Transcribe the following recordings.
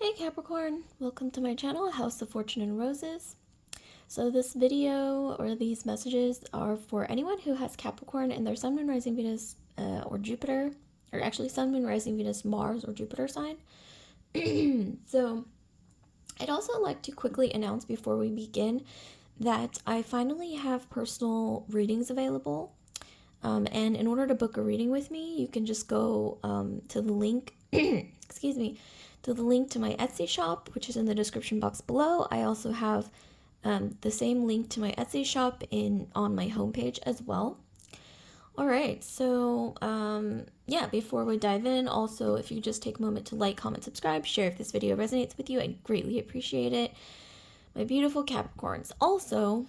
Hey Capricorn, welcome to my channel, House of Fortune and Roses. So this video or these messages are for anyone who has Capricorn in their Sun, Moon, Rising, Venus, or Jupiter, or actually Sun, Moon, Rising, Venus, Mars, or Jupiter sign. So I'd also like to quickly announce before we begin that I finally have personal readings available. And in order to book a reading with me, you can just go to the link, excuse me, to the link to my Etsy shop, which is in the description box below. I also have the same link to my Etsy shop on my homepage as well. All right, so yeah, before we dive in, also, if you just take a moment to like, comment, subscribe, share if this video resonates with you, I greatly appreciate it. My beautiful Capricorns. Also,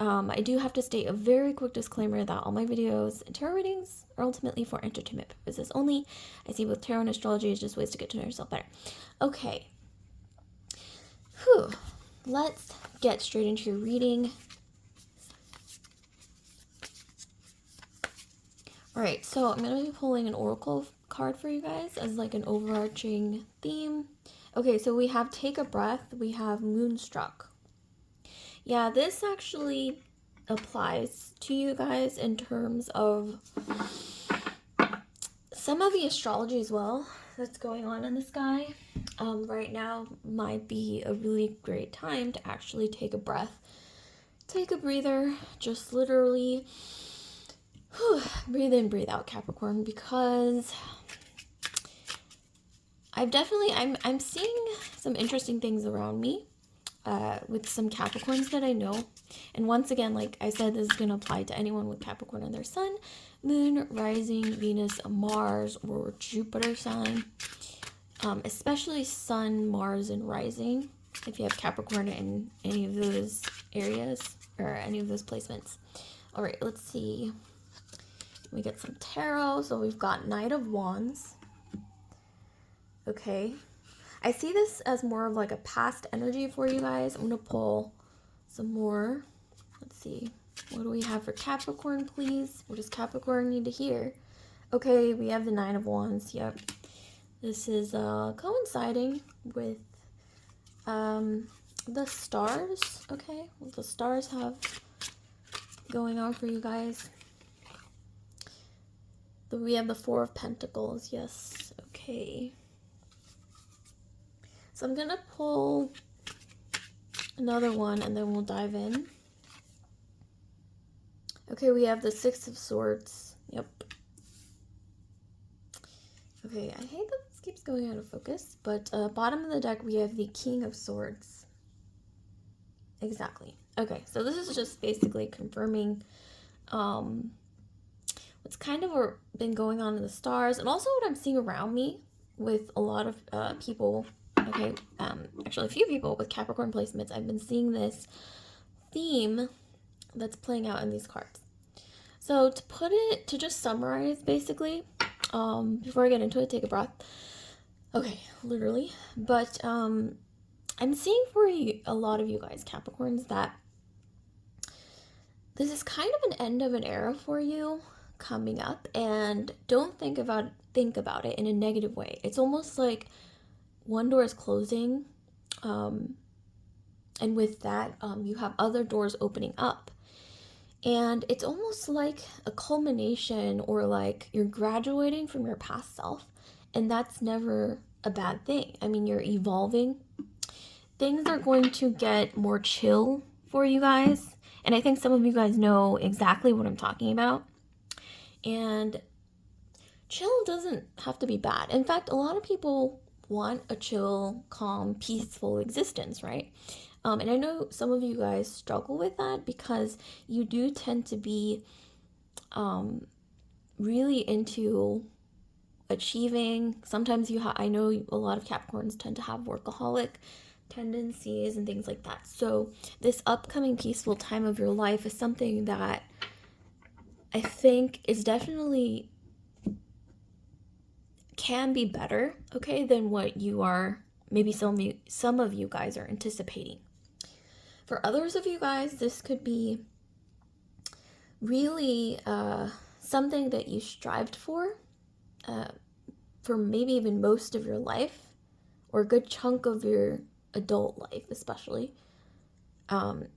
I do have to state a very quick disclaimer that all my videos and tarot readings are ultimately for entertainment purposes only. I see both tarot and astrology as just ways to get to know yourself better. Okay. Whew. Let's get straight into your reading. Alright, so I'm going to be pulling an oracle card for you guys as like an overarching theme. Okay, so we have Take a Breath. We have Moonstruck. Yeah, this actually applies to you guys in terms of some of the astrology as well that's going on in the sky. Right now might be a really great time to actually take a breath. Take a breather, just literally breathe in, breathe out, Capricorn, because I'm seeing some interesting things around me. With some Capricorns that I know. And once again, like I said, this is going to apply to anyone with Capricorn in their Sun, Moon, Rising, Venus, Mars, or Jupiter sign. Especially Sun, Mars, and Rising, if you have Capricorn in any of those areas or any of those placements. All right, let's see. We get some tarot. So we've got Knight of Wands. Okay. I see this as more of like a past energy for you guys. I'm going to pull some more. Let's see. What do we have for Capricorn, please? What does Capricorn need to hear? Okay, we have the Nine of Wands. Yep. This is coinciding with the stars. Okay, what the stars have going on for you guys. We have the Four of Pentacles. Yes. Okay. So I'm going to pull another one and then we'll dive in. Okay, we have the Six of Swords. Yep. Okay, I hate that this keeps going out of focus, but bottom of the deck we have the King of Swords. Exactly. Okay, so this is just basically confirming what's kind of been going on in the stars and also what I'm seeing around me with a lot of people. Okay, actually a few people with Capricorn placements. I've been seeing this theme that's playing out in these cards. So to just summarize basically, before I get into it, take a breath. Okay, literally. But I'm seeing for a lot of you guys, Capricorns, that this is kind of an end of an era for you coming up, and don't think about it in a negative way. It's almost like one door is closing, and with that, you have other doors opening up. And it's almost like a culmination, or like you're graduating from your past self, and that's never a bad thing. I mean, you're evolving. Things are going to get more chill for you guys, and I think some of you guys know exactly what I'm talking about. And chill doesn't have to be bad. In fact, a lot of people want a chill, calm, peaceful existence, right? And I know some of you guys struggle with that because you do tend to be really into achieving. Sometimes I know a lot of Capricorns tend to have workaholic tendencies and things like that. So this upcoming peaceful time of your life is something that I think is definitely can be better, okay, than what you are, maybe some of you guys are anticipating. For others of you guys, this could be really something that you strived for maybe even most of your life, or a good chunk of your adult life, especially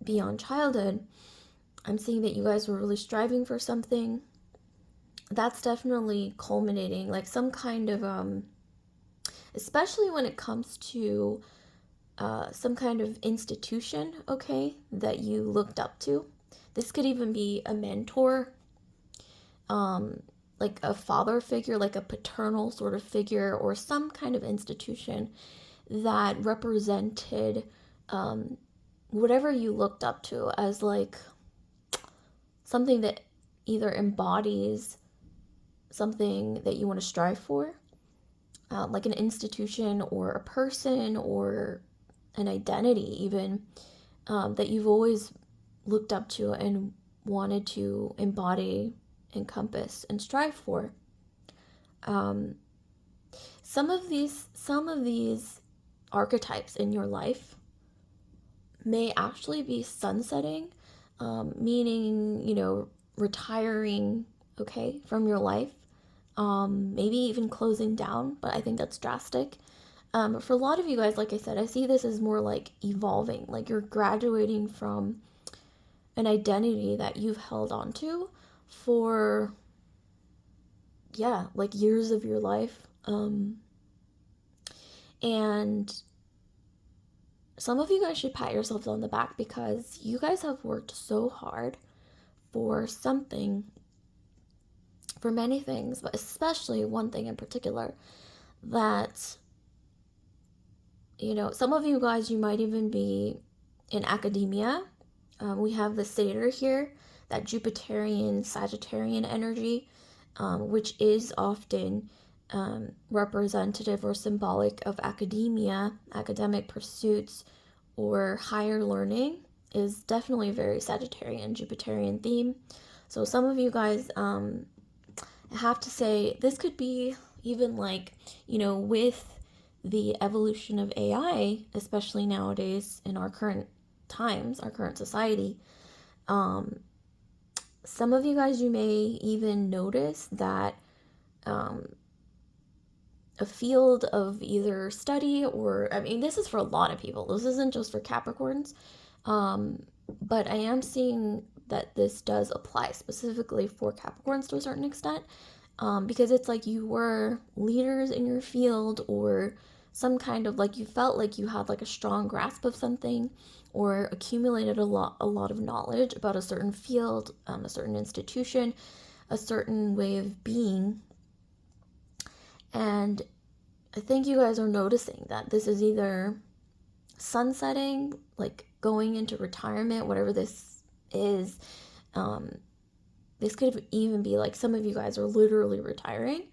beyond childhood. I'm seeing that you guys were really striving for something. That's definitely culminating, like some kind of, especially when it comes to some kind of institution, okay, that you looked up to. This could even be a mentor, like a father figure, like a paternal sort of figure, or some kind of institution that represented whatever you looked up to as like something that either embodies something that you want to strive for, like an institution or a person or an identity, even that you've always looked up to and wanted to embody, encompass, and strive for. Um, some of these archetypes in your life may actually be sunsetting, meaning, you know, retiring, okay, from your life, maybe even closing down, but I think that's drastic. For a lot of you guys, like I said, I see this as more like evolving, like you're graduating from an identity that you've held on to for, yeah, like years of your life. And some of you guys should pat yourselves on the back because you guys have worked so hard for something, for many things, but especially one thing in particular that, you know, some of you guys, you might even be in academia. We have the Satyr here, that Jupiterian, Sagittarian energy, which is often representative or symbolic of academia, academic pursuits, or higher learning, is definitely a very Sagittarian, Jupiterian theme. So some of you guys, I have to say, this could be even like, you know, with the evolution of AI, especially nowadays in our current times, our current society, some of you guys, you may even notice that a field of either study or, I mean, this is for a lot of people. This isn't just for Capricorns. But I am seeing that this does apply specifically for Capricorns to a certain extent, because it's like you were leaders in your field, or some kind of like you felt like you had like a strong grasp of something, or accumulated a lot of knowledge about a certain field, a certain institution, a certain way of being. And I think you guys are noticing that this is either sunsetting, like going into retirement, whatever this is. This could even be like some of you guys are literally retiring,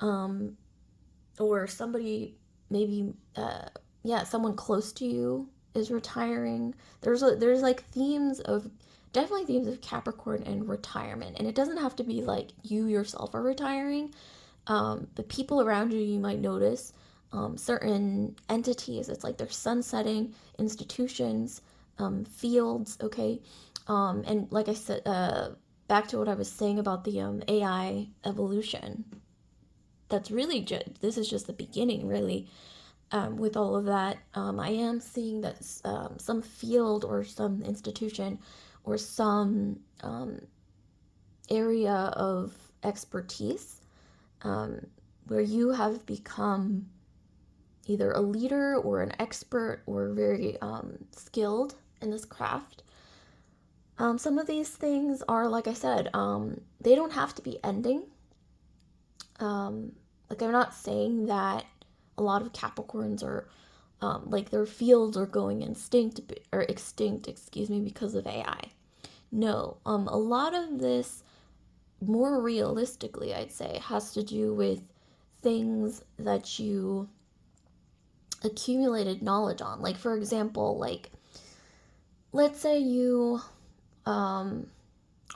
or somebody, maybe, someone close to you is retiring. There's like definitely themes of Capricorn and retirement, and it doesn't have to be like you yourself are retiring. The people around you, you might notice certain entities. It's like they're sunsetting, institutions, fields, okay? And like I said, back to what I was saying about the AI evolution. That's really this is just the beginning, really. With all of that, I am seeing that some field or some institution or some area of expertise, where you have become either a leader or an expert or very skilled in this craft. Some of these things are, like I said, they don't have to be ending. Like, I'm not saying that a lot of Capricorns are, like, their fields are going extinct, excuse me, because of AI. No, a lot of this, more realistically, I'd say, has to do with things that you accumulated knowledge on. Like, for example, like, let's say you are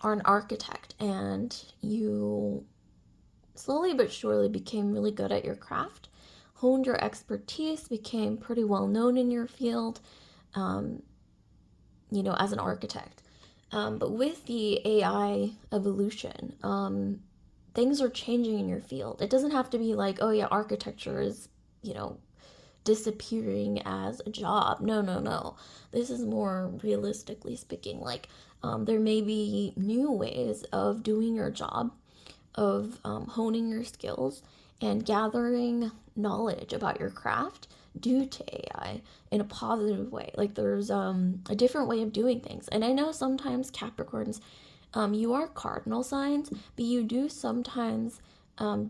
an architect and you slowly but surely became really good at your craft, honed your expertise, became pretty well known in your field, you know, as an architect. But with the AI evolution, things are changing in your field. It doesn't have to be like, oh yeah, architecture is, you know, disappearing as a job. No. This is more realistically speaking. Like, there may be new ways of doing your job, of honing your skills and gathering knowledge about your craft due to AI in a positive way. Like, there's a different way of doing things. And I know sometimes Capricorns, you are cardinal signs, but you do sometimes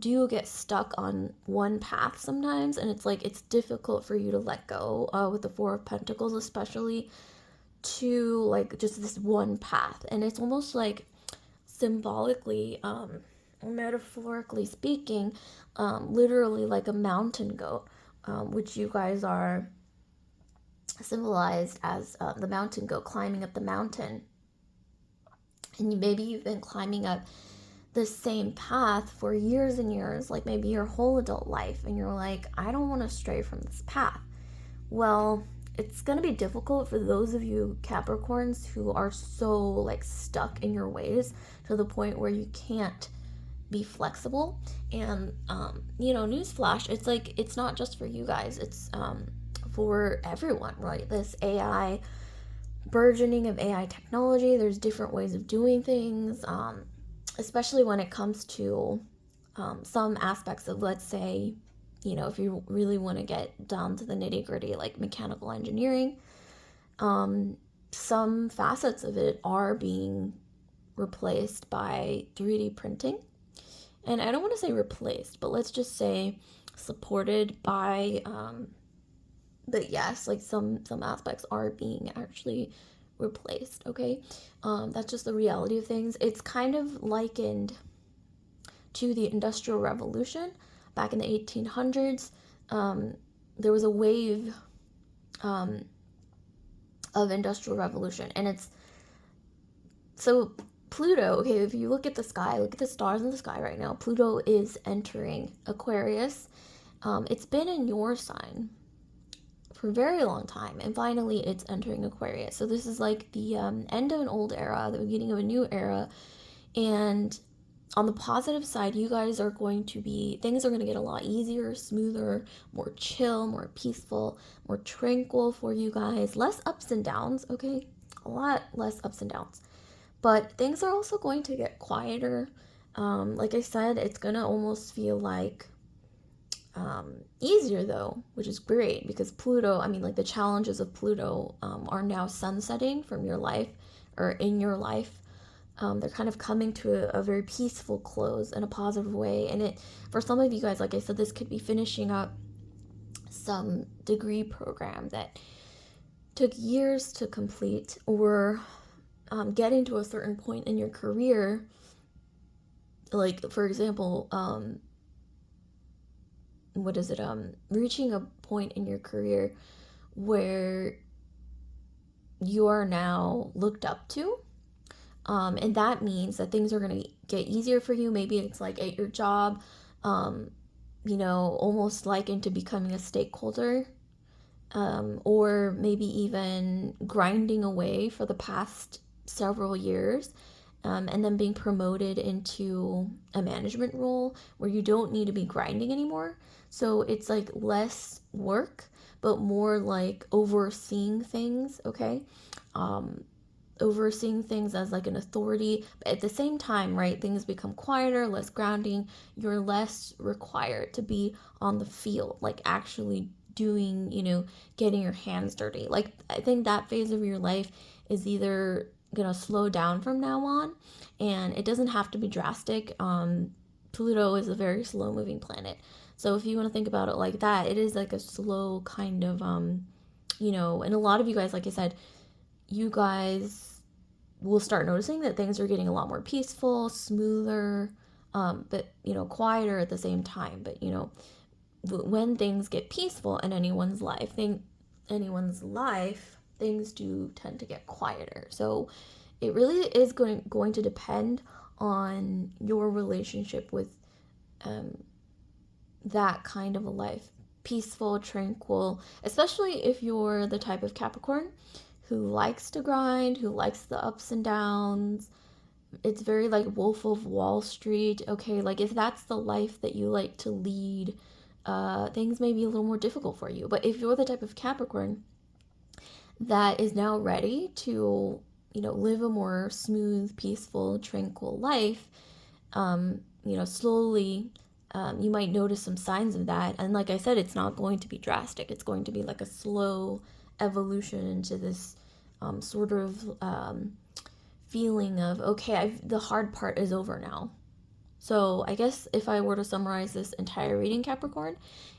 do get stuck on one path sometimes, and it's like it's difficult for you to let go with the Four of Pentacles, especially to like just this one path. And it's almost like symbolically, metaphorically speaking, literally like a mountain goat, which you guys are symbolized as the mountain goat climbing up the mountain. And maybe you've been climbing up the same path for years and years, like maybe your whole adult life, and you're like, I don't want to stray from this path. Well, it's going to be difficult for those of you Capricorns who are so like stuck in your ways to the point where you can't be flexible. And newsflash, it's like it's not just for you guys, it's for everyone, right? This AI burgeoning of AI technology, there's different ways of doing things, especially when it comes to some aspects of, let's say, if you really want to get down to the nitty gritty, like mechanical engineering, some facets of it are being replaced by 3D printing. And I don't want to say replaced, but let's just say supported by, but yes, like some aspects are being actually replaced, okay? That's just the reality of things. It's kind of likened to the Industrial Revolution back in the 1800s. There was a wave of Industrial Revolution, and it's so Pluto, okay, if you look at the sky, look at the stars in the sky right now, Pluto is entering Aquarius. It's been in your sign for a very long time, and finally it's entering Aquarius. So this is like the end of an old era, the beginning of a new era. And on the positive side, you guys are going to be, things are going to get a lot easier, smoother, more chill, more peaceful, more tranquil for you guys. Less ups and downs, okay? A lot less ups and downs. But things are also going to get quieter. Like I said, it's going to almost feel like easier though, which is great, because Pluto, like the challenges of Pluto are now sunsetting from your life, or in your life. They're kind of coming to a very peaceful close in a positive way. And for some of you guys, like I said, this could be finishing up some degree program that took years to complete, or getting to a certain point in your career. Like, for example, reaching a point in your career where you are now looked up to. And that means that things are going to get easier for you. Maybe it's like at your job, almost like into becoming a stakeholder, or maybe even grinding away for the past several years, and then being promoted into a management role where you don't need to be grinding anymore. So it's like less work, but more like overseeing things, okay? Overseeing things as like an authority, but at the same time, right, things become quieter, less grounding. You're less required to be on the field, like actually doing, getting your hands dirty. Like, I think that phase of your life is either gonna slow down from now on, and it doesn't have to be drastic. Pluto is a very slow moving planet, so if you want to think about it like that, it is like a slow kind of and a lot of you guys, like I said, you guys will start noticing that things are getting a lot more peaceful, smoother, but quieter at the same time. But when things get peaceful in anyone's life, things do tend to get quieter. So it really is going to depend on your relationship with that kind of a life. Peaceful, tranquil, especially if you're the type of Capricorn who likes to grind, who likes the ups and downs. It's very like Wolf of Wall Street, okay? Like, if that's the life that you like to lead, things may be a little more difficult for you. But if you're the type of Capricorn that is now ready to, live a more smooth, peaceful, tranquil life, slowly, you might notice some signs of that. And like I said, it's not going to be drastic. It's going to be like a slow evolution into this sort of feeling of, okay, the hard part is over now. So I guess if I were to summarize this entire reading, Capricorn,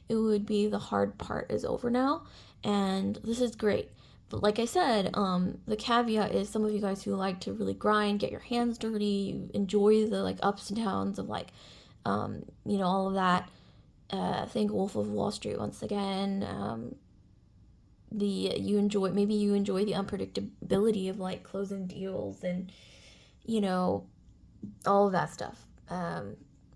it would be the hard part is over now, and this is great. But like I said, the caveat is some of you guys who like to really grind, get your hands dirty, you enjoy the like ups and downs of like, all of that. Think Wolf of Wall Street once again. You enjoy the unpredictability of like closing deals and all of that stuff.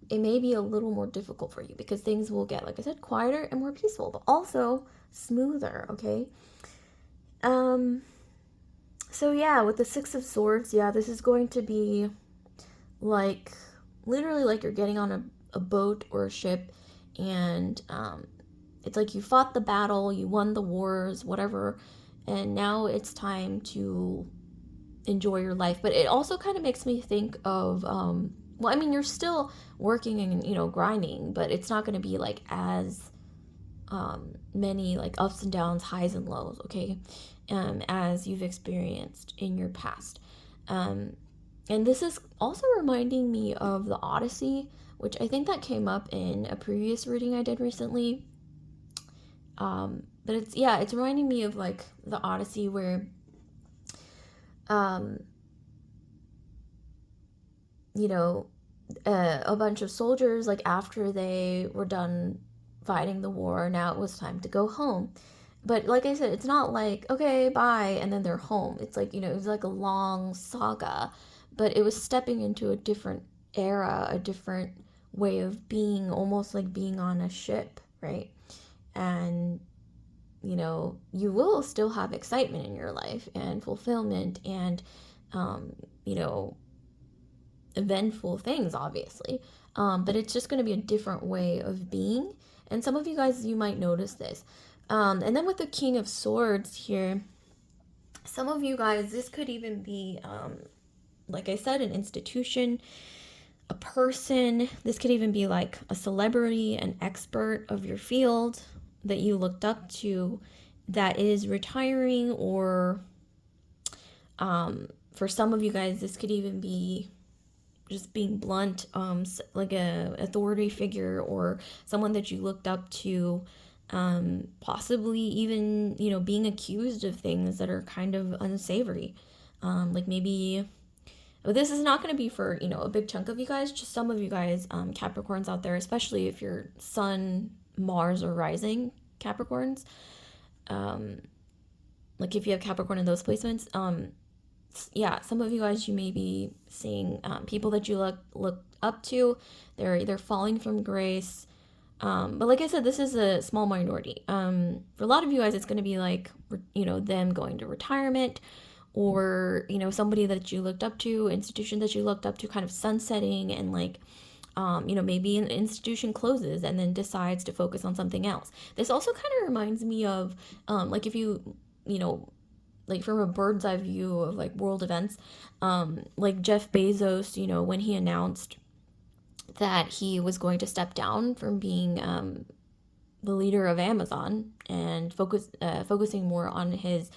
It may be a little more difficult for you because things will get, like I said, quieter and more peaceful, but also smoother, okay? So yeah, with the Six of Swords, yeah, this is going to be like, literally like you're getting on a boat or a ship, and it's like you fought the battle, you won the wars, whatever, and now it's time to enjoy your life. But it also kind of makes me think of, well, I mean, you're still working and, grinding, but it's not going to be like as many like ups and downs, highs and lows, okay, as you've experienced in your past. And this is also reminding me of the Odyssey, which I think that came up in a previous reading I did recently. But it's reminding me of like the Odyssey where, a bunch of soldiers, like after they were done fighting the war, now it was time to go home. But like I said, it's not like, okay, bye, and then they're home. It's like, it was like a long saga, but it was stepping into a different era, a different way of being, almost like being on a ship, right? And, you will still have excitement in your life and fulfillment and, eventful things, obviously. But it's just going to be a different way of being. And some of you guys, you might notice this. And then with the King of Swords here, some of you guys, this could even be, like I said, an institution, a person. This could even be like a celebrity, an expert of your field that you looked up to that is retiring, or for some of you guys, this could even be, just being blunt, like a authority figure or someone that you looked up to, possibly even, being accused of things that are kind of unsavory. Like maybe, but this is not going to be for, a big chunk of you guys, just some of you guys, Capricorns out there, especially if you're Sun, Mars, or Rising Capricorns. Like if you have Capricorn in those placements, yeah, some of you guys, you may be seeing people that you look up to. They're either falling from grace. But like I said, this is a small minority. For a lot of you guys, it's going to be like, them going to retirement, or, somebody that you looked up to, institution that you looked up to, kind of sunsetting, and like, maybe an institution closes and then decides to focus on something else. This also kind of reminds me of, like if you, like from a bird's eye view of like world events, like Jeff Bezos, when he announced that he was going to step down from being the leader of Amazon and focusing more on his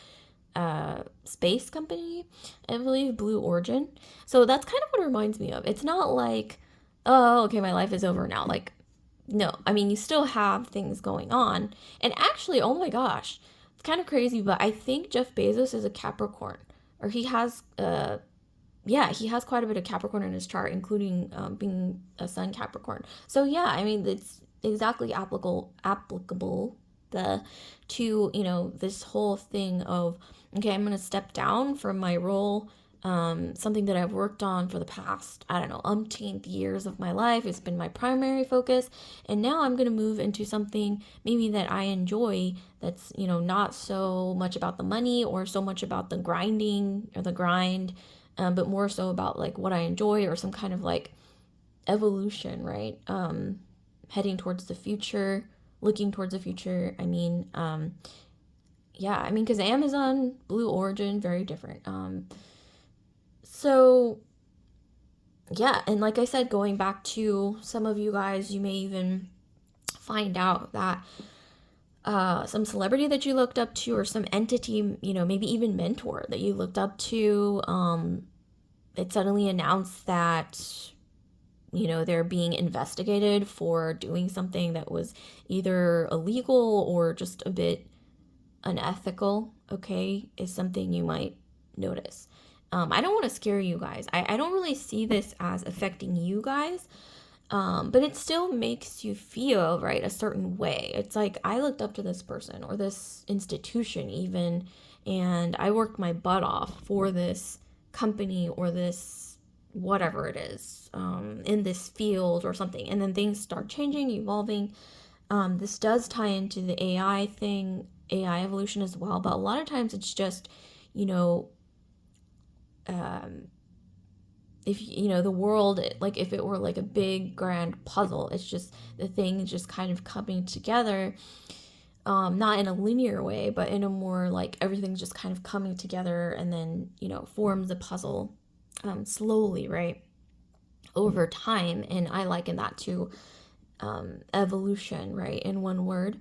space company, I believe Blue Origin. So that's kind of what it reminds me of. It's not like, oh, okay, my life is over now. Like, no, I mean, you still have things going on. And actually, oh my gosh, it's kind of crazy, but I think Jeff Bezos is a Capricorn, or he has, he has quite a bit of Capricorn in his chart, including being a Sun Capricorn. So yeah, I mean, it's exactly applicable to, this whole thing of, okay, I'm going to step down from my role, something that I've worked on for the past, I don't know, umpteenth years of my life. It's been my primary focus. And now I'm going to move into something maybe that I enjoy, that's, not so much about the money or so much about the grinding or the grind, but more so about like what I enjoy, or some kind of like evolution, right? Heading towards the future. looking towards the future. I mean, yeah, I mean, because Amazon, Blue Origin, very different. So yeah, and like I said, going back to some of you guys, you may even find out that some celebrity that you looked up to, or some entity, you know, maybe even mentor that you looked up to, it suddenly announced that, you know, they're being investigated for doing something that was either illegal or just a bit unethical, okay, is something you might notice. I don't want to scare you guys. I don't really see this as affecting you guys, but it still makes you feel, right, a certain way. It's like, I looked up to this person or this institution even, and I worked my butt off for this company or this whatever it is, in this field or something. And then things start changing, evolving. This does tie into the AI thing, AI evolution as well, but a lot of times it's just, you know, if you know the world, like if it were like a big grand puzzle, it's just the things just kind of coming together, not in a linear way, but in a more like everything's just kind of coming together and then, you know, forms a puzzle, slowly, right, over time. And I liken that to evolution, right, in one word.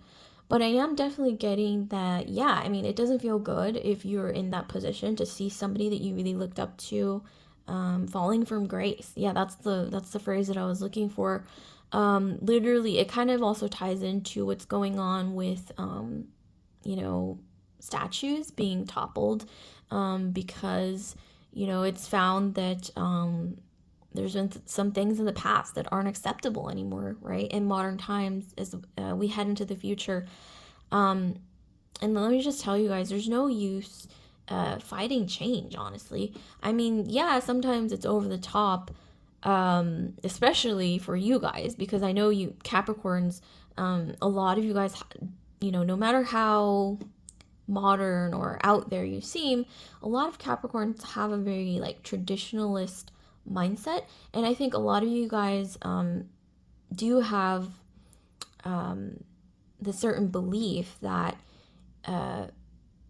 But I am definitely getting that, yeah, I mean, it doesn't feel good if you're in that position to see somebody that you really looked up to, falling from grace. Yeah, that's the phrase that I was looking for. Literally, it kind of also ties into what's going on with, you know, statues being toppled, because, you know, it's found that, there's been some things in the past that aren't acceptable anymore, right? In modern times, as we head into the future. And let me just tell you guys, there's no use fighting change, honestly. I mean, yeah, sometimes it's over the top, especially for you guys, because I know you Capricorns, a lot of you guys, you know, no matter how modern or out there you seem, a lot of Capricorns have a very like traditionalist mindset. And I think a lot of you guys do have the certain belief that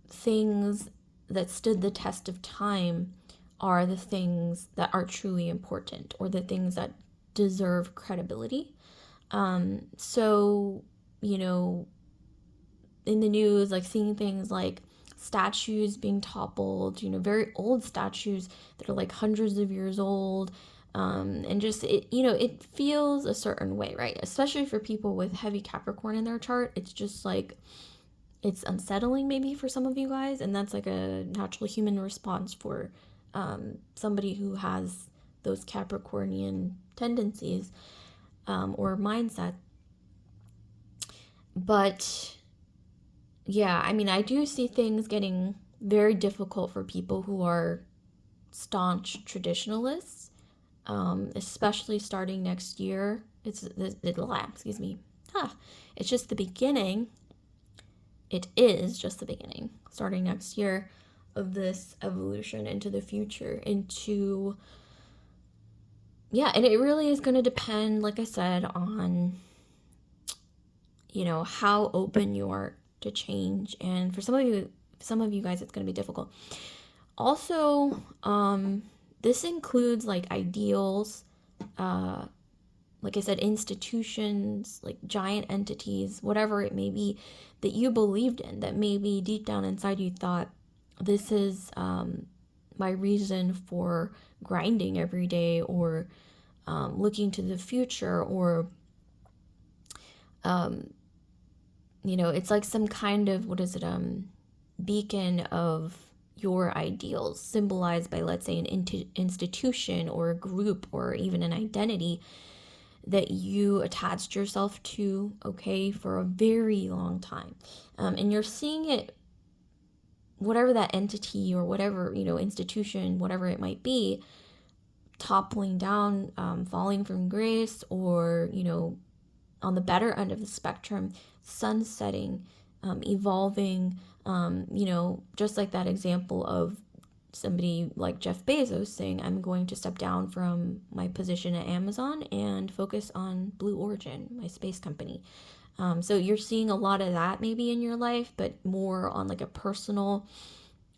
things that stood the test of time are the things that are truly important, or the things that deserve credibility. So, you know, in the news, like seeing things like statues being toppled, you know, very old statues that are like hundreds of years old. And just it, you know, it feels a certain way, right? Especially for people with heavy Capricorn in their chart. It's just like, it's unsettling maybe for some of you guys. And that's like a natural human response for somebody who has those Capricornian tendencies, or mindset. But yeah, I mean, I do see things getting very difficult for people who are staunch traditionalists, especially starting next year. Excuse me. It's just the beginning. It is just the beginning, starting next year, of this evolution into the future, into, yeah, and it really is going to depend, like I said, on, you know, how open you are to change. And for some of you guys, it's going to be difficult. Also, this includes like ideals, like I said, institutions, like giant entities, whatever it may be that you believed in, that maybe deep down inside you thought, this is my reason for grinding every day, or looking to the future, or you know, it's like some kind of, what is it, beacon of your ideals, symbolized by, let's say, an institution or a group or even an identity that you attached yourself to, okay, for a very long time. And you're seeing it, whatever that entity or whatever, you know, institution, whatever it might be, toppling down, falling from grace, or, you know, on the better end of the spectrum, sunsetting, evolving, you know, just like that example of somebody like Jeff Bezos saying, I'm going to step down from my position at Amazon and focus on Blue Origin, my space company. So you're seeing a lot of that maybe in your life, but more on like a personal,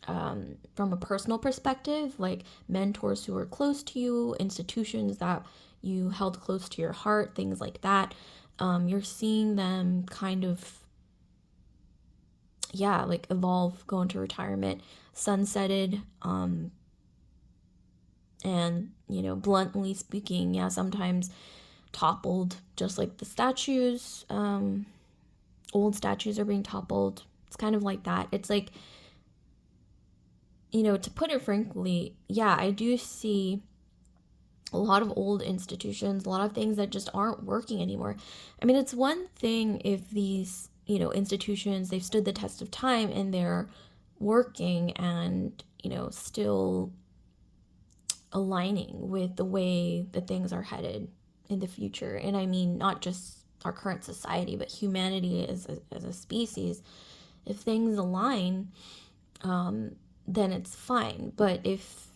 from a personal perspective, like mentors who are close to you, institutions that you held close to your heart, things like that. You're seeing them kind of, yeah, like evolve, go into retirement, sunsetted, and, you know, bluntly speaking, yeah, sometimes toppled, just like the statues. Old statues are being toppled. It's kind of like that. It's like, you know, to put it frankly, yeah, I do see a lot of old institutions, a lot of things that just aren't working anymore. I mean, it's one thing if these, you know, institutions, they've stood the test of time and they're working and, you know, still aligning with the way that things are headed in the future. And I mean, not just our current society, but humanity as a species. If things align, then it's fine. But if,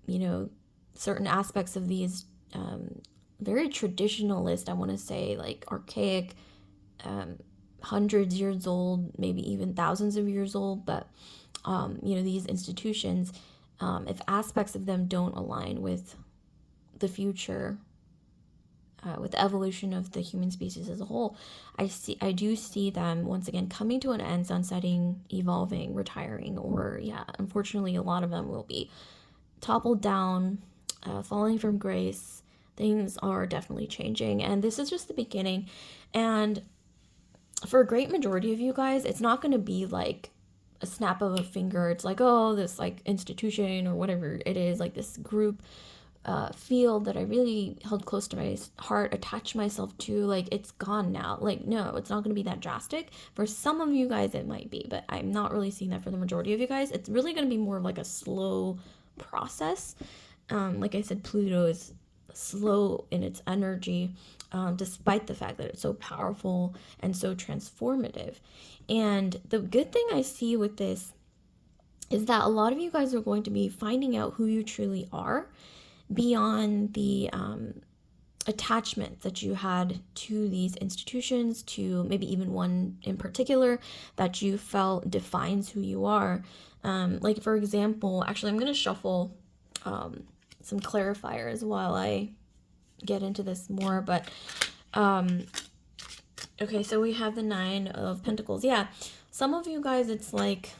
you know, certain aspects of these very traditionalist, I want to say, like archaic, hundreds years old, maybe even thousands of years old, but you know, these institutions, if aspects of them don't align with the future, with the evolution of the human species as a whole, I do see them once again coming to an end, sunsetting, evolving, retiring, or yeah, unfortunately, a lot of them will be toppled down, falling from grace. Things are definitely changing, and this is just the beginning. And for a great majority of you guys, it's not going to be like a snap of a finger. It's like, oh, this like institution or whatever it is, like this group, field that I really held close to my heart, attached myself to, like it's gone now. Like, no, it's not going to be that drastic. For some of you guys, it might be, but I'm not really seeing that for the majority of you guys. It's really going to be more of like a slow process. Like I said, Pluto is slow in its energy, despite the fact that it's so powerful and so transformative. And the good thing I see with this is that a lot of you guys are going to be finding out who you truly are beyond the attachment that you had to these institutions, to maybe even one in particular that you felt defines who you are. Like, for example, actually, I'm going to shuffle some clarifiers while I get into this more. But, okay, so we have the Nine of Pentacles. Yeah, some of you guys, it's like,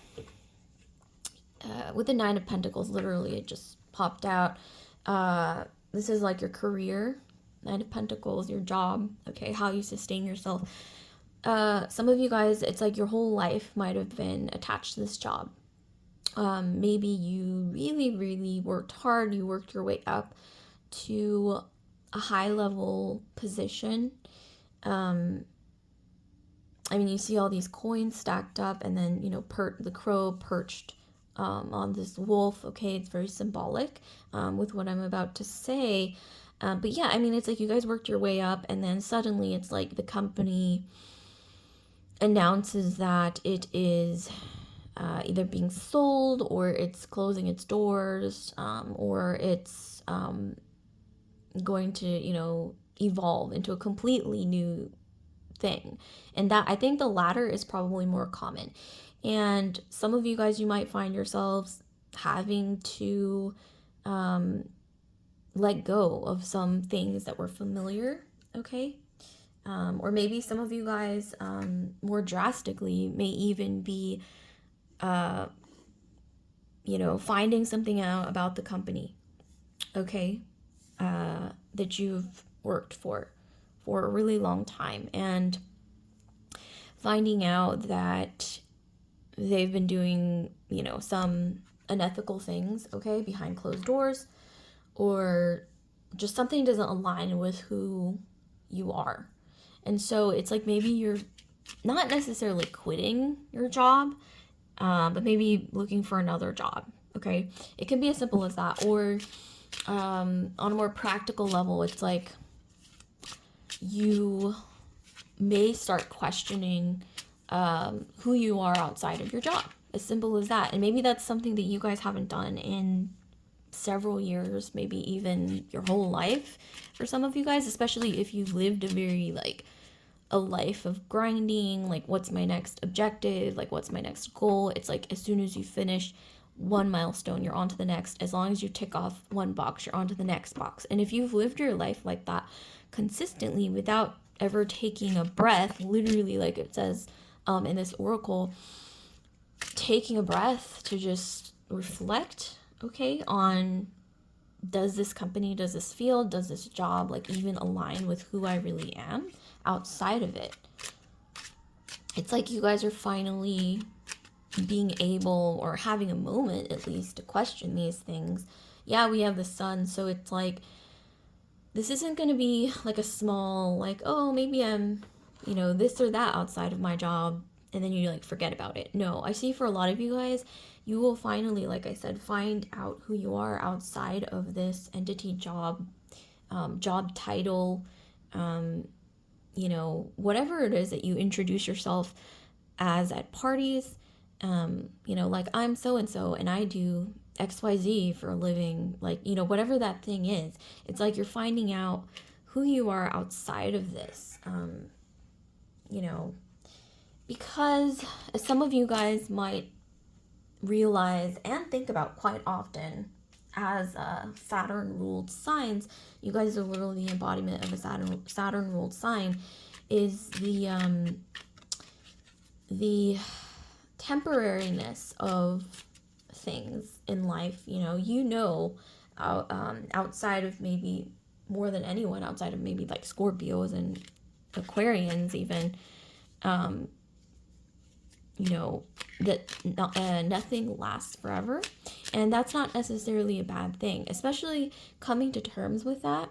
with the Nine of Pentacles, literally, it just popped out. This is like your career, Nine of Pentacles, your job, okay, how you sustain yourself. Some of you guys, it's like your whole life might have been attached to this job. Maybe you really, really worked hard. You worked your way up to a high level position. I mean, you see all these coins stacked up, and then, you know, the crow perched on this wolf. Okay, it's very symbolic with what I'm about to say. But yeah, I mean, it's like you guys worked your way up, and then suddenly it's like the company announces that it is either being sold, or it's closing its doors, or it's going to, you know, evolve into a completely new thing. And that, I think the latter is probably more common. And some of you guys, you might find yourselves having to let go of some things that were familiar, okay? Or maybe some of you guys, more drastically, may even be, you know, finding something out about the company, okay, that you've worked for a really long time, and finding out that they've been doing, you know, some unethical things, okay, behind closed doors, or just something doesn't align with who you are. And so it's like maybe you're not necessarily quitting your job, but maybe looking for another job, okay? It can be as simple as that. Or on a more practical level, it's like you may start questioning who you are outside of your job. As simple as that. And maybe that's something that you guys haven't done in several years, maybe even your whole life for some of you guys, especially if you've lived a very like a life of grinding, like what's my next objective, like what's my next goal. It's like as soon as you finish one milestone, you're on to the next. As long as you tick off one box, you're on to the next box. And if you've lived your life like that consistently without ever taking a breath, literally like it says in this oracle, taking a breath to just reflect, okay, on, does this company, does this field, does this job like even align with who I really am outside of it? It's like you guys are finally being able, or having a moment at least, to question these things. Yeah, we have the sun, so it's like, this isn't going to be like a small, like, oh, maybe I'm, this or that outside of my job, and then you like forget about it. No, I see for a lot of you guys, you will finally, like I said, find out who you are outside of this entity, job, job title, whatever it is that you introduce yourself as at parties. Like, I'm so and so and I do XYZ for a living, like, whatever that thing is. It's like you're finding out who you are outside of this, because as some of you guys might realize and think about quite often, as Saturn ruled signs, you guys are literally the embodiment of a Saturn ruled sign, is the temporariness of things in life. Outside of maybe, more than anyone, outside of maybe like Scorpios and Aquarians even, that nothing lasts forever. And that's not necessarily a bad thing, especially coming to terms with that.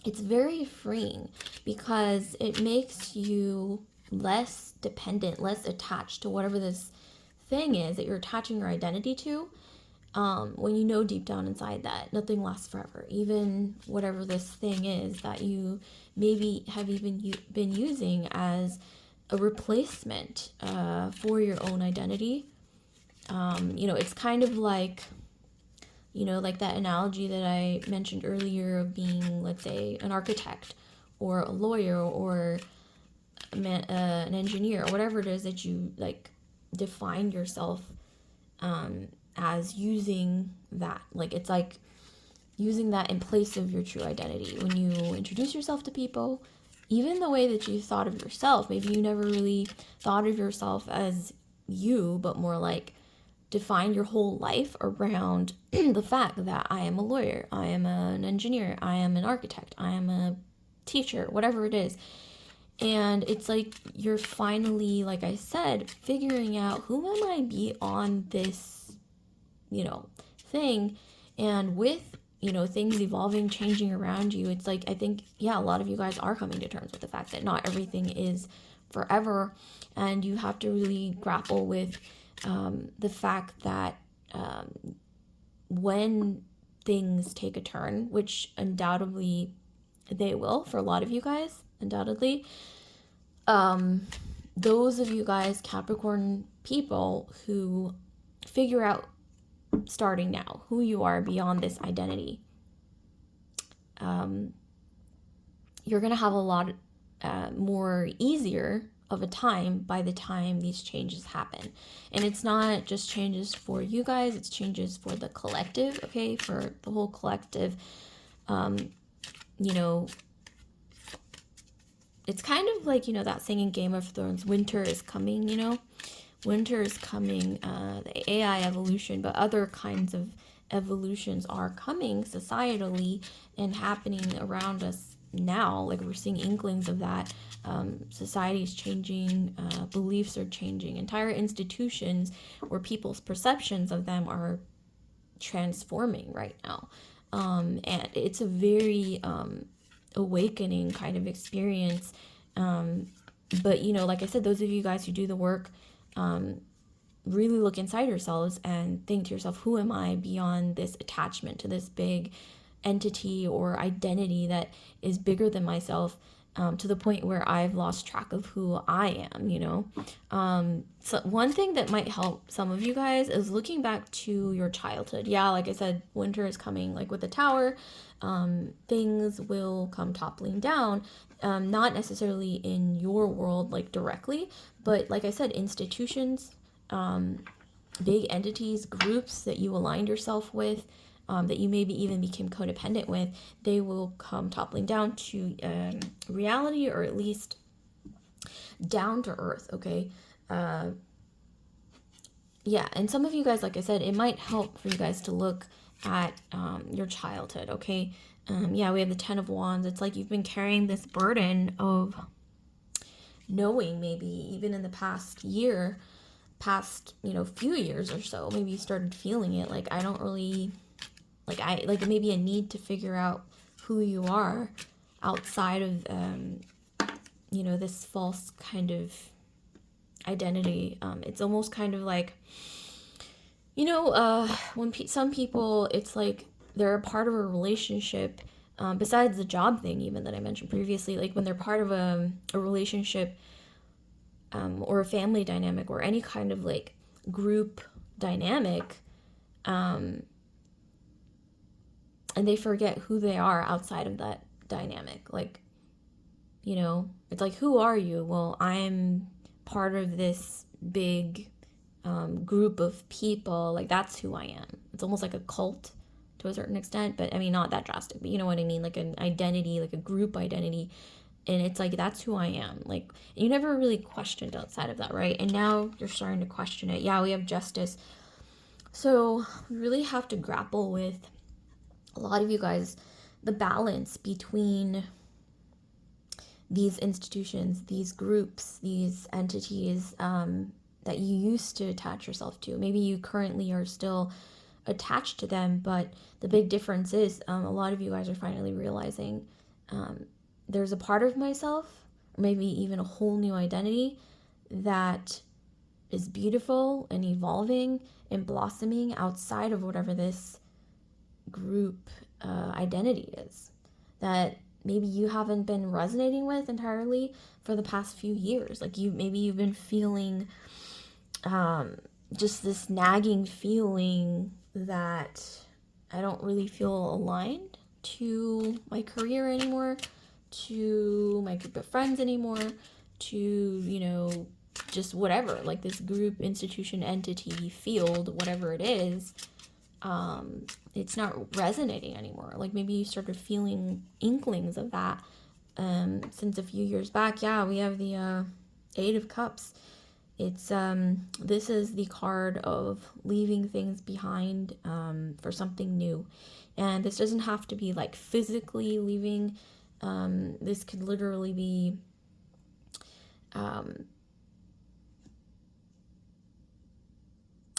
It's very freeing because it makes you less dependent, less attached to whatever this thing is that you're attaching your identity to. When you know deep down inside that nothing lasts forever, even whatever this thing is that you maybe have even been using as a replacement for your own identity. It's kind of like, like that analogy that I mentioned earlier of being, let's say, an architect or a lawyer or an engineer, or whatever it is that you like define yourself as, using that. Like, it's like using that in place of your true identity. When you introduce yourself to people, even the way that you thought of yourself, maybe you never really thought of yourself as you, but more like defined your whole life around the fact that I am a lawyer, I am an engineer, I am an architect, I am a teacher, whatever it is. And it's like you're finally, like I said, figuring out, who am I beyond this, thing. And with, things evolving, changing around you, it's like, I think, yeah, a lot of you guys are coming to terms with the fact that not everything is forever. And you have to really grapple with the fact that when things take a turn, which undoubtedly they will for a lot of you guys, undoubtedly, those of you guys, Capricorn people, who figure out starting now who you are beyond this identity, you're gonna have a lot more easier of a time by the time these changes happen. And it's not just changes for you guys, it's changes for the collective, okay, for the whole collective. It's kind of like, that saying in Game of Thrones, winter is coming, winter is coming, the AI evolution, but other kinds of evolutions are coming societally and happening around us now. Like, we're seeing inklings of that. Society is changing, beliefs are changing, entire institutions where people's perceptions of them are transforming right now. And it's a very awakening kind of experience. But like I said, those of you guys who do the work, really look inside yourselves and think to yourself, who am I beyond this attachment to this big entity or identity that is bigger than myself? to the point where I've lost track of who I am, you know. So one thing that might help some of you guys is looking back to your childhood. Yeah, like I said, winter is coming, like with the tower. Things will come toppling down, not necessarily in your world, like directly, but like I said, institutions, big entities, groups that you aligned yourself with, that you maybe even became codependent with, they will come toppling down to reality, or at least down to earth, okay? Yeah, and some of you guys, like I said, it might help for you guys to look at your childhood, okay? Yeah, we have the Ten of Wands. It's like you've been carrying this burden of knowing, maybe even in the past year, past, you know, few years or so, maybe you started feeling it, like I don't really, like maybe a need to figure out who you are outside of you know, this false kind of identity. It's almost kind of like, you know, when some people, it's like they're a part of a relationship, besides the job thing even that I mentioned previously, like when they're part of a relationship, or a family dynamic, or any kind of like group dynamic, and they forget who they are outside of that dynamic. Like, you know, it's like, who are you? Well, I'm part of this big group of people. Like, that's who I am. It's almost like a cult to a certain extent, but I mean, not that drastic, but you know what I mean? Like an identity, like a group identity. And it's like, that's who I am. Like, you never really questioned outside of that, right? And now you're starting to question it. Yeah, we have justice. So we really have to grapple with, a lot of you guys, the balance between these institutions, these groups, these entities that you used to attach yourself to. Maybe you currently are still attached to them, but the big difference is a lot of you guys are finally realizing there's a part of myself, or maybe even a whole new identity, that is beautiful and evolving and blossoming outside of whatever this group identity is, that maybe you haven't been resonating with entirely for the past few years. Like, maybe you've been feeling just this nagging feeling that I don't really feel aligned to my career anymore, to my group of friends anymore, to, you know, just whatever, like this group, institution, entity, field, whatever it is, it's not resonating anymore. Like, maybe you started feeling inklings of that since a few years back. Yeah, we have the Eight of Cups. It's this is the card of leaving things behind for something new. And this doesn't have to be like physically leaving. This could literally be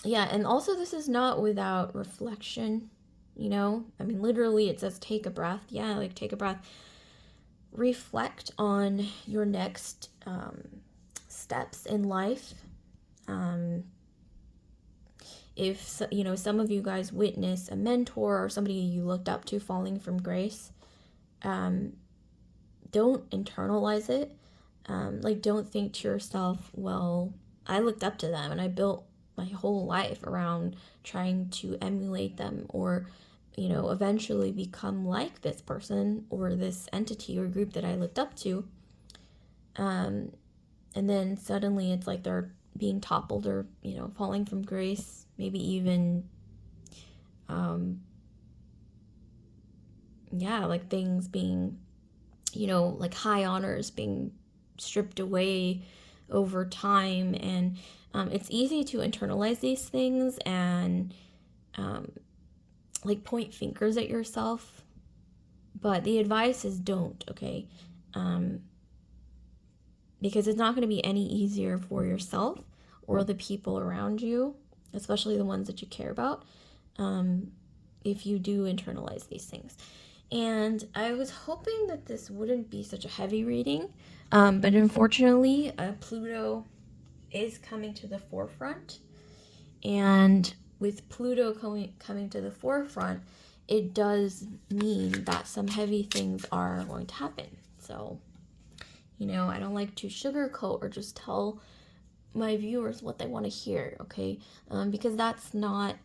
yeah, and also this is not without reflection, you know? I mean, literally it says take a breath. Yeah, like take a breath. Reflect on your next steps in life. If, you know, some of you guys witness a mentor or somebody you looked up to falling from grace, don't internalize it. Like, don't think to yourself, well, I looked up to them and I built my whole life around trying to emulate them, or, you know, eventually become like this person or this entity or group that I looked up to. And then suddenly it's like they're being toppled, or, you know, falling from grace, maybe even, yeah, like things being, you know, like high honors being stripped away over time. And it's easy to internalize these things and like point fingers at yourself, but the advice is don't, okay? Because it's not going to be any easier for yourself or the people around you, especially the ones that you care about, if you do internalize these things. And I was hoping that this wouldn't be such a heavy reading, but unfortunately, Pluto is coming to the forefront. And with Pluto coming to the forefront, it does mean that some heavy things are going to happen. So You know, I don't like to sugarcoat or just tell my viewers what they want to hear, okay? Because that's not,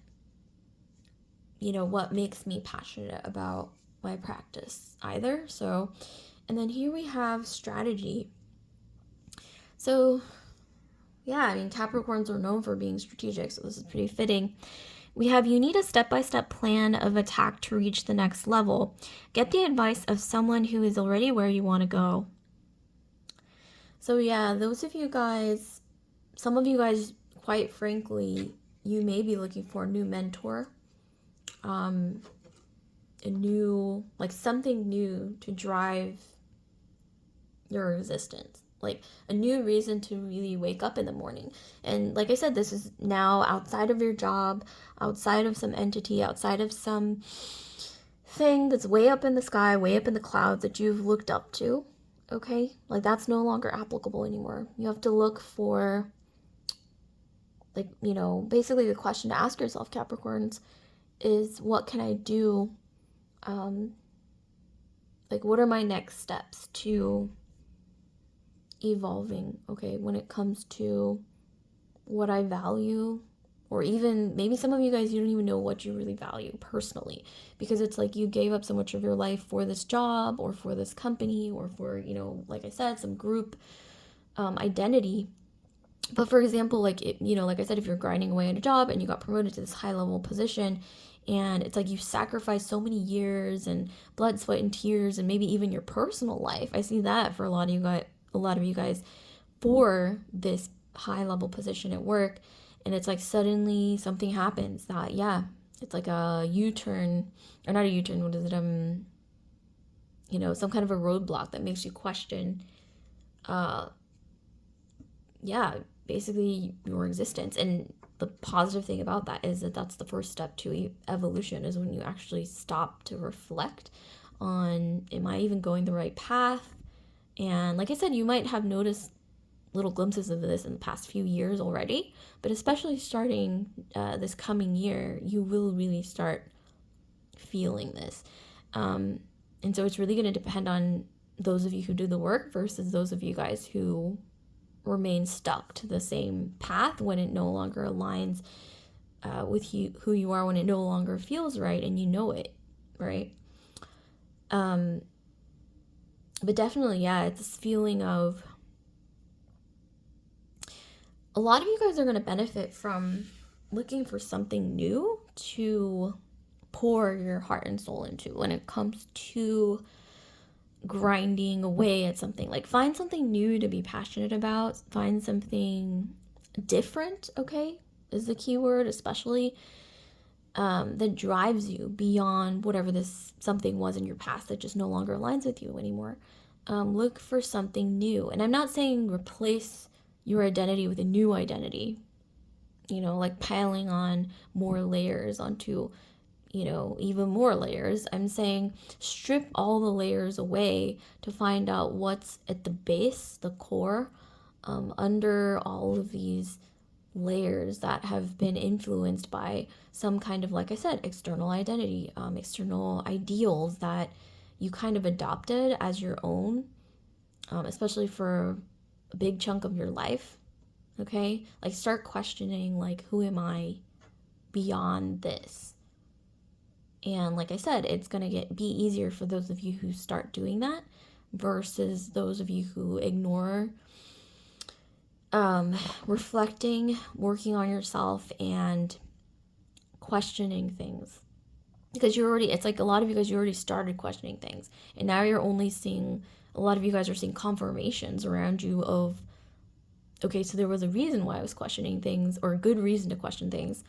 you know, what makes me passionate about my practice either. So, and then here we have strategy. So, yeah, I mean, Capricorns are known for being strategic, so this is pretty fitting. We have, you need a step-by-step plan of attack to reach the next level. Get the advice of someone who is already where you want to go. So yeah, those of you guys, some of you guys, quite frankly, you may be looking for a new mentor, a new, like something new to drive your existence, like a new reason to really wake up in the morning. And like I said, this is now outside of your job, outside of some entity, outside of some thing that's way up in the sky, way up in the clouds that you've looked up to. Okay, like that's no longer applicable anymore. You have to look for, like, you know, basically the question to ask yourself, Capricorns, is what can I do? Like, what are my next steps to evolving, okay, when it comes to what I value, or even maybe some of you guys, you don't even know what you really value personally, because it's like you gave up so much of your life for this job or for this company or for, you know, like I said, some group identity. But for example, like, it, you know, like I said, if you're grinding away at a job and you got promoted to this high level position, and it's like you sacrificed so many years and blood, sweat, and tears, and maybe even your personal life. I see that for a lot of you guys for this high level position at work, and it's like suddenly something happens that, yeah, it's like a U-turn, or not a U-turn, what is it, you know, some kind of a roadblock that makes you question, yeah, basically your existence. And the positive thing about that is that that's the first step to evolution, is when you actually stop to reflect on, am I even going the right path? And like I said, you might have noticed little glimpses of this in the past few years already, but especially starting this coming year, you will really start feeling this. And so it's really going to depend on those of you who do the work versus those of you guys who remain stuck to the same path when it no longer aligns with you, who you are, when it no longer feels right and you know it, right? But definitely, yeah, it's this feeling of, a lot of you guys are going to benefit from looking for something new to pour your heart and soul into when it comes to grinding away at something. Like, find something new to be passionate about, find something different, okay, is the key word, especially that drives you beyond whatever this something was in your past that just no longer aligns with you anymore. Look for something new. And I'm not saying replace your identity with a new identity, you know, like piling on more layers onto, you know, even more layers. I'm saying strip all the layers away to find out what's at the base, the core, under all of these layers that have been influenced by some kind of, like I said, external identity, external ideals that you kind of adopted as your own, especially for a big chunk of your life. Okay, like, start questioning, like, who am I beyond this? And like I said, it's going to be easier for those of you who start doing that versus those of you who ignore reflecting, working on yourself, and questioning things. Because you're already, it's like a lot of you guys, you already started questioning things. And now you're only seeing, a lot of you guys are seeing confirmations around you of, okay, so there was a reason why I was questioning things, or a good reason to question things.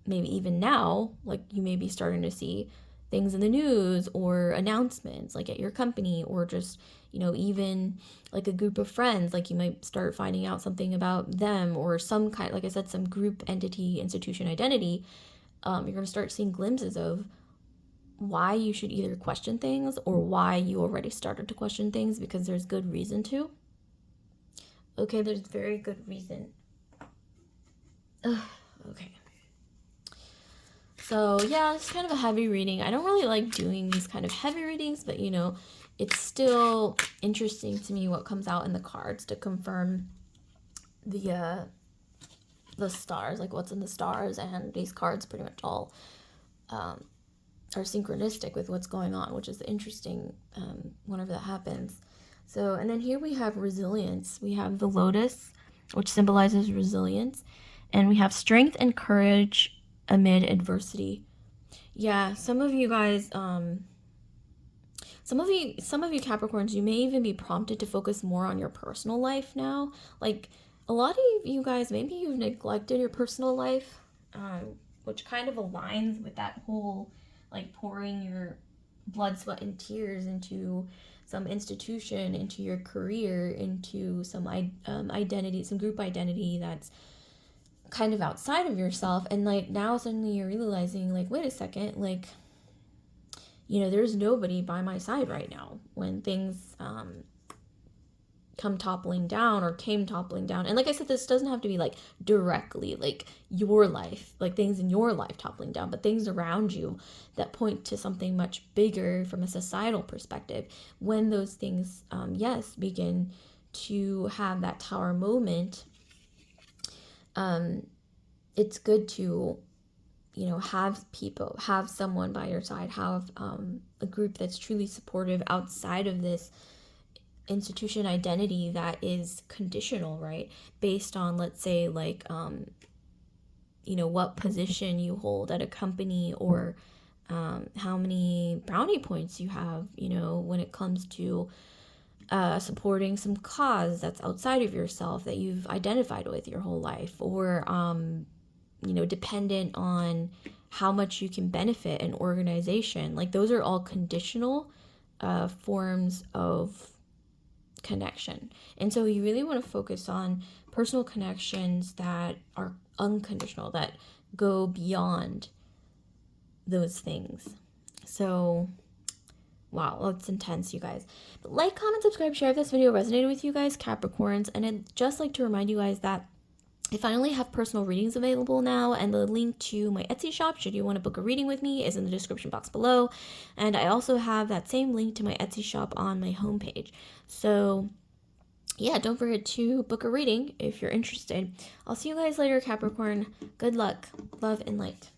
Maybe even now, like, you may be starting to see things in the news or announcements, like at your company, or just, you know, even like a group of friends, like you might start finding out something about them, or some kind, like I said, some group, entity, institution, identity. You're going to start seeing glimpses of why you should either question things or why you already started to question things, because there's good reason to. Okay, there's very good reason. Okay. So yeah, it's kind of a heavy reading. I don't really like doing these kind of heavy readings, but you know, it's still interesting to me what comes out in the cards to confirm the stars, like what's in the stars, and these cards pretty much all are synchronistic with what's going on, which is interesting whenever that happens. So, and then here we have resilience. We have the lotus, which symbolizes resilience, and we have strength and courage amid adversity. Yeah, some of you guys, some of you Capricorns, you may even be prompted to focus more on your personal life now. Like, a lot of you guys, maybe you've neglected your personal life, which kind of aligns with that whole, like, pouring your blood, sweat, and tears into some institution, into your career, into some identity, some group identity that's kind of outside of yourself. And, like, now suddenly you're realizing, like, wait a second, like, you know, there's nobody by my side right now when things come toppling down, or came toppling down. And like I said, this doesn't have to be like directly like your life, like things in your life toppling down, but things around you that point to something much bigger from a societal perspective. When those things, yes, begin to have that tower moment, it's good to, you know, have people, have someone by your side, have a group that's truly supportive outside of this institution identity that is conditional, right? Based on, let's say, like, you know, what position you hold at a company, or how many brownie points you have, you know, when it comes to supporting some cause that's outside of yourself that you've identified with your whole life, or you know, dependent on how much you can benefit an organization. Like, those are all conditional forms of connection. And so you really want to focus on personal connections that are unconditional, that go beyond those things. So, wow, that's intense, you guys. But like, comment, subscribe, share if this video resonated with you guys, Capricorns. And I'd just like to remind you guys that I finally have personal readings available now, and the link to my Etsy shop, should you want to book a reading with me, is in the description box below. And I also have that same link to my Etsy shop on my homepage. So yeah, don't forget to book a reading if you're interested. I'll see you guys later, Capricorn. Good luck, love, and light.